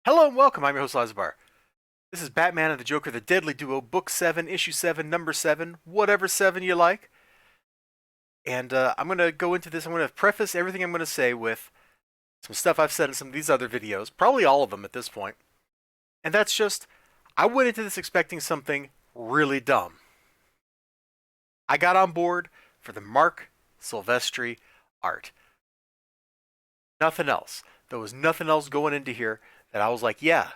Hello and welcome. I'm your host, Elizibar. This is Batman and the Joker, the Deadly Duo, Book 7, Issue 7, Number 7, whatever 7 you like. And I'm going to go into this. I'm going to preface everything I'm going to say with some stuff I've said in some of these other videos, probably all of them at this point. And that's just, I went into this expecting something really dumb. I got on board for the Marc Silvestri art. Nothing else. There was nothing else going into here that I was like, yeah,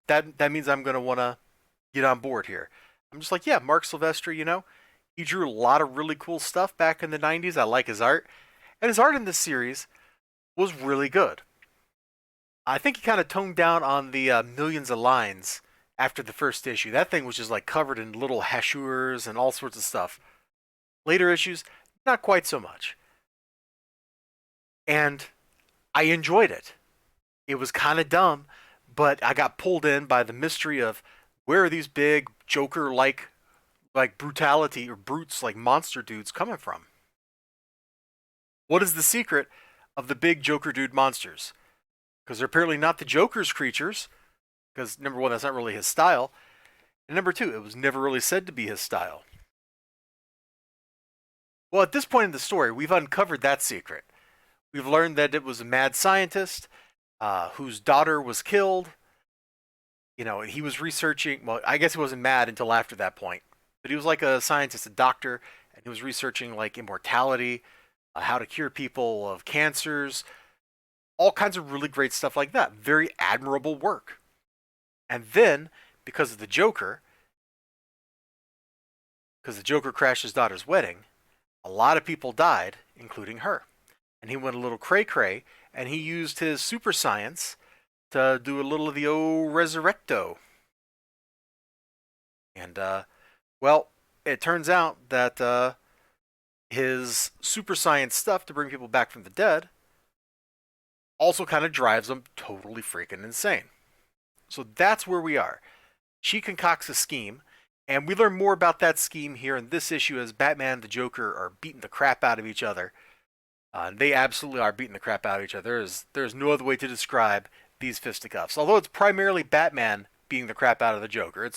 that means I'm going to want to get on board here. I'm just like, yeah, Marc Silvestri, he drew a lot of really cool stuff back in the 90s. I like his art. And his art in this series was really good. I think he kind of toned down on the millions of lines after the first issue. That thing was just like covered in little hachures and all sorts of stuff. Later issues, not quite so much. And I enjoyed it. It was kind of dumb, but I got pulled in by the mystery of where are these big Joker like brutality or brutes like monster dudes coming from? What is the secret of the big Joker dude monsters? Because they're apparently not the Joker's creatures, because number one, that's not really his style. And number two, it was never really said to be his style. Well, at this point in the story, we've uncovered that secret. We've learned that it was a mad scientist whose daughter was killed. He was researching. Well, I guess he wasn't mad until after that point, but he was like a scientist, a doctor, and he was researching like immortality, how to cure people of cancers, all kinds of really great stuff like that. Very admirable work. And then, because the Joker crashed his daughter's wedding, a lot of people died, including her. And he went a little cray-cray, and he used his super science to do a little of the old resurrecto. And, well, it turns out that his super science stuff to bring people back from the dead also kind of drives him totally freaking insane. So that's where we are. She concocts a scheme, and we learn more about that scheme here in this issue as Batman and the Joker are beating the crap out of each other. They absolutely are beating the crap out of each other. There's no other way to describe these fisticuffs. Although it's primarily Batman beating the crap out of the Joker.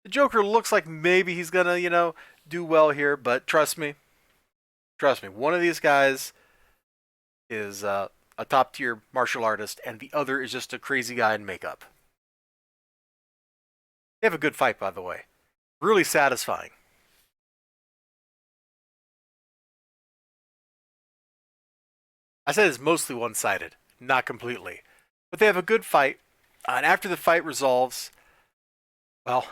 The Joker looks like maybe he's gonna, do well here, but trust me, one of these guys is a top tier martial artist, and the other is just a crazy guy in makeup. They have a good fight, by the way. Really satisfying. I said it's mostly one-sided, not completely. But they have a good fight, and after the fight resolves, well,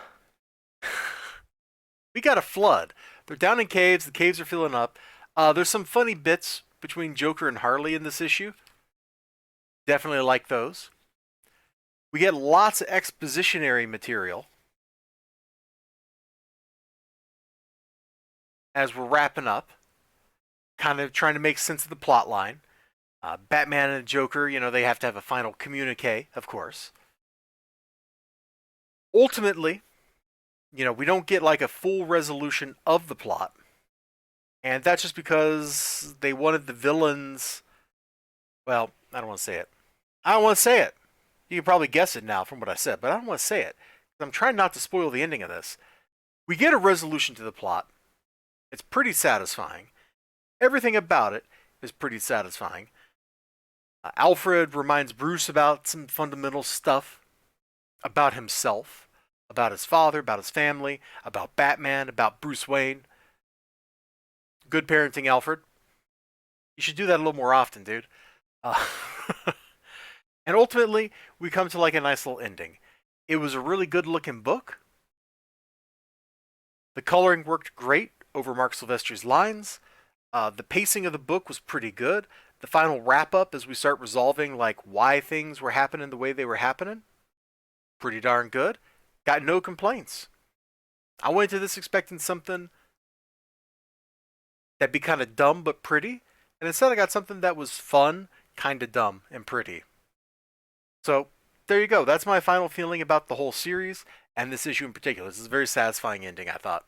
we got a flood. They're down in caves, the caves are filling up. There's some funny bits between Joker and Harley in this issue. Definitely like those. We get lots of expositionary material as we're wrapping up, kind of trying to make sense of the plot line. Batman and Joker, they have to have a final communique, of course. Ultimately, we don't get like a full resolution of the plot. And that's just because they wanted the villains. Well, I don't want to say it. I don't want to say it. You can probably guess it now from what I said, but I don't want to say it. I'm trying not to spoil the ending of this. We get a resolution to the plot. It's pretty satisfying. Everything about it is pretty satisfying. Alfred reminds Bruce about some fundamental stuff about himself, about his father, about his family, about Batman, about Bruce Wayne. Good parenting, Alfred. You should do that a little more often, dude. Uh, and ultimately, we come to like a nice little ending. It was a really good looking book. The coloring worked great over Marc Silvestri's lines. The pacing of the book was pretty good. The final wrap up as we start resolving like why things were happening the way they were happening, pretty darn good. Got no complaints. I went into this expecting something that'd be kind of dumb but pretty, and instead I got something that was fun, kind of dumb and pretty. So there you go. That's my final feeling about the whole series and this issue in particular. This is a very satisfying ending, I thought.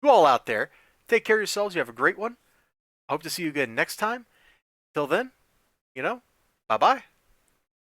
You all out there, take care of yourselves. You have a great one. I hope to see you again next time. Till then, bye bye.